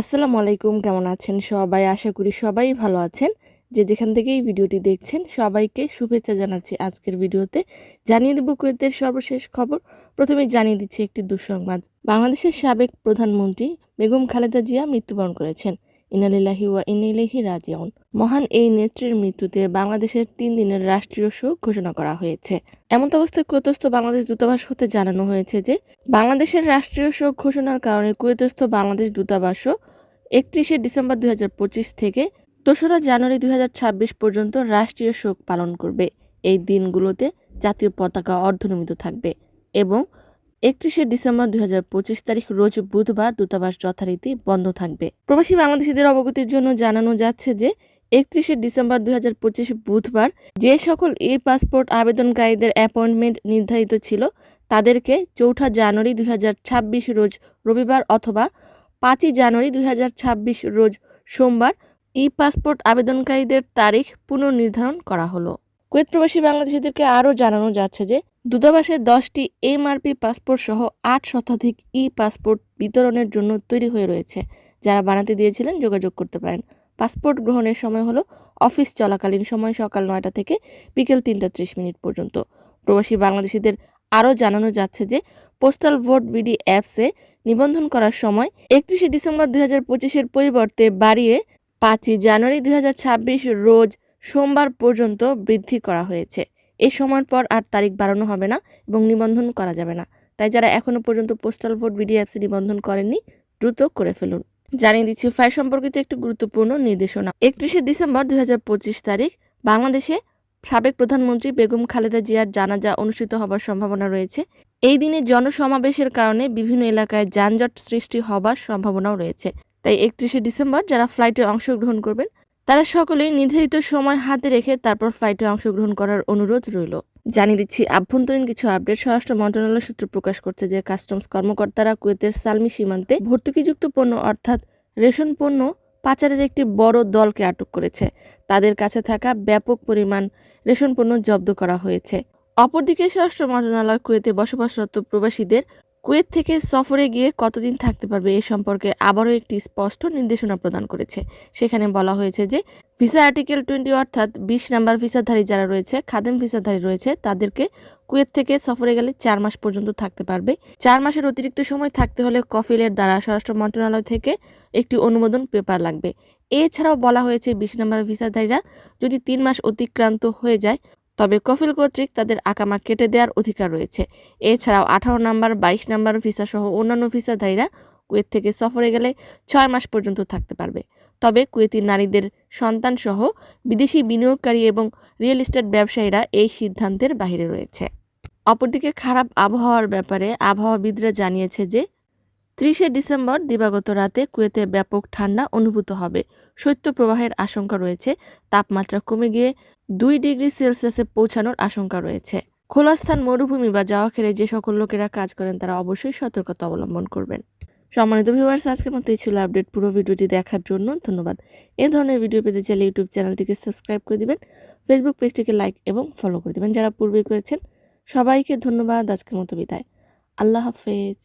আসসালামু আলাইকুম, কেমন আছেন সবাই? আশা করি সবাই ভালো আছেন। যে যেখান থেকে এই ভিডিওটি দেখছেন সবাইকে শুভেচ্ছা জানাচ্ছি। আজকের ভিডিওতে জানিয়ে দেব কুয়েতের সর্বশেষ খবর। প্রথমেই জানিয়ে দিচ্ছি একটি দুঃসংবাদ। বাংলাদেশের সাবেক প্রধানমন্ত্রী বেগম খালেদা জিয়া মৃত্যুবরণ করেছেন। ইন্না লিল্লাহি ওয়া ইন্না ইলাইহি রাজিউন। মহান এই নেত্রীর মৃত্যুতে বাংলাদেশের 3 দিনের রাষ্ট্রীয় শোক ঘোষণা করা হয়েছে। এমত অবস্থায় কুয়েতস্থ বাংলাদেশ দূতাবাস হতে জানানো হয়েছে যে বাংলাদেশের রাষ্ট্রীয় শোক ঘোষণার কারণে কুয়েতস্থ বাংলাদেশ দূতাবাসও 31শে ডিসেম্বর 2025 থেকে 2রা জানুয়ারি 2026 পর্যন্ত রাষ্ট্রীয় শোক পালন করবে। এই দিনগুলোতে জাতীয় পতাকা অর্ধনমিত থাকবে এবং 31শে ডিসেম্বর 2025 তারিখ রোজ বুধবার দূতাবাস যথারীতি বন্ধ থাকবে। প্রবাসী বাংলাদেশিদের অবগতির জন্য জানানো যাচ্ছে যে 31শে ডিসেম্বর 2025 বুধবার যে সকল পাসপোর্ট আবেদনকারীদের অ্যাপয়েন্টমেন্ট নির্ধারিত ছিল তাদেরকে 4 জানুয়ারি 2026 রোজ রবিবার অথবা 5 জানুয়ারি 2026 রোজ সোমবার পাসপোর্ট আবেদনকারীদের তারিখ পুনর্নির্ধারণ করা হলো। কুয়েত প্রবাসী বাংলাদেশিদেরকে আরও জানানো যাচ্ছে যে দূতাবাসে 10টি এমআরপি পাসপোর্ট সহ 8 শতাধিক পাসপোর্ট বিতরণের জন্য তৈরি হয়ে রয়েছে। যারা বানাতে দিয়েছিলেন যোগাযোগ করতে পারেন। পাসপোর্ট গ্রহণের সময় হলো অফিস চলাকালীন সময় সকাল 9টা থেকে বিকেল 3টা 30 মিনিট পর্যন্ত। প্রবাসী বাংলাদেশিদের আরও জানানো যাচ্ছে যে পোস্টাল ভোট বিডি অ্যাপসে নিবন্ধন করার সময় 31শে ডিসেম্বর 2025-এর পরিবর্তে বাড়িয়ে 5 জানুয়ারি 2026 রোজ সোমবার পর্যন্ত বৃদ্ধি করা হয়েছে। এই সময়ের পর আর তারিখ বাড়ানো হবে না এবং নিবন্ধন করা যাবে না। তাই যারা এখনো পর্যন্ত পোস্টাল ভোট বিডি অ্যাপসে নিবন্ধন করেননি দ্রুত করে ফেলুন। জানিয়ে দিচ্ছি ফ্লাইট সম্পর্কিত একটি গুরুত্বপূর্ণ নির্দেশনা। 31শে ডিসেম্বর 2025 তারিখ বাংলাদেশে সাবেক প্রধানমন্ত্রী বেগম খালেদা জিয়ার জানাজা অনুষ্ঠিত হবার সম্ভাবনা রয়েছে। এই দিনে জনসমাবেশের কারণে বিভিন্ন এলাকায় যানজট সৃষ্টি হবার সম্ভাবনাও রয়েছে। তাই 31শে ডিসেম্বর যারা ফ্লাইটে অংশগ্রহণ করবেন তারা সকলেই নির্ধারিত সময় হাতে রেখে তারপর ফ্লাইটে অংশগ্রহণ করার অনুরোধ রইল। জানিয়ে দিচ্ছি আভ্যন্তরীণ কিছু আপডেট। স্বরাষ্ট্র মন্ত্রণালয় সূত্র প্রকাশ করছে যে কাস্টমস কর্মকর্তারা কুয়েতের সালমি সীমান্তে ভর্তুকিযুক্ত পণ্য অর্থাৎ রেশন পণ্য পাচারের একটি বড় দলকে আটক করেছে। তাদের কাছে থাকা ব্যাপক পরিমাণ রেশন পণ্য জব্দ করা হয়েছে। অপরদিকে স্বরাষ্ট্র মন্ত্রণালয় কুয়েতে বসবাসরত প্রবাসীদের কুয়েত থেকে সফরে গিয়ে কতদিন থাকতে পারবে এ সম্পর্কে আবারও একটি স্পষ্ট নির্দেশনা প্রদান করেছে। সেখানে বলা হয়েছে যে ভিসা আর্টিকেল 20 অর্থাৎ 20 নাম্বার ভিসাধারী যারা রয়েছে, খাদেম ভিসাধারী রয়েছে, তাদেরকে কুয়েত থেকে সফরে গেলে 4 মাস পর্যন্ত থাকতে পারবে। 4 মাসের অতিরিক্ত সময় থাকতে হলে কফিলের দ্বারা স্বরাষ্ট্র মন্ত্রণালয় থেকে একটি অনুমোদন পেপার লাগবে। এছাড়াও বলা হয়েছে 20 নাম্বার ভিসাধারীরা যদি 3 মাস অতিক্রান্ত হয়ে যায় তবে কফিল কর্তৃক তাদের আকামা কেটে দেওয়ার অধিকার রয়েছে। এছাড়াও 18 নাম্বার 22 নাম্বার ভিসা সহ অন্যান্য ভিসাধারীরা কুয়েত থেকে সফরে গেলে 6 মাস পর্যন্ত থাকতে পারবে। তবে কুয়েতি নারীদের সন্তান সহ বিদেশি বিনিয়োগকারী এবং রিয়েল এস্টেট ব্যবসায়ীরা এই সিদ্ধান্তের বাইরে রয়েছে। অপরদিকে খারাপ আবহাওয়ার ব্যাপারে আবহাওয়াবিদরা জানিয়েছে যে 30শে ডিসেম্বর দিবাগত রাতে কুয়েতে ব্যাপক ঠান্ডা অনুভূত হবে। শৈত্যপ্রবাহের আশঙ্কা রয়েছে। তাপমাত্রা কমে গিয়ে 2 ডিগ্রি সেলসিয়াসে পৌঁছানোর আশঙ্কা রয়েছে। খোলা স্থান, মরুভূমি বা জাওয়াখেরে যে সকল লোকেরা কাজ করেন তারা অবশ্যই সতর্কতা অবলম্বন করবেন। সম্মানিত ভিউয়ার্স, আজকের মতো এই ছিল আপডেট। পুরো ভিডিওটি দেখার জন্য ধন্যবাদ। এই ধরনের ভিডিও পেতে চাইলে ইউটিউব চ্যানেলটিকে সাবস্ক্রাইব করে দিবেন, ফেসবুক পেজটিকে লাইক এবং ফলো করে দিবেন যারা পূর্বে করেছেন। সবাইকে ধন্যবাদ। আজকের মতো বিদায়। আল্লাহ হাফেজ।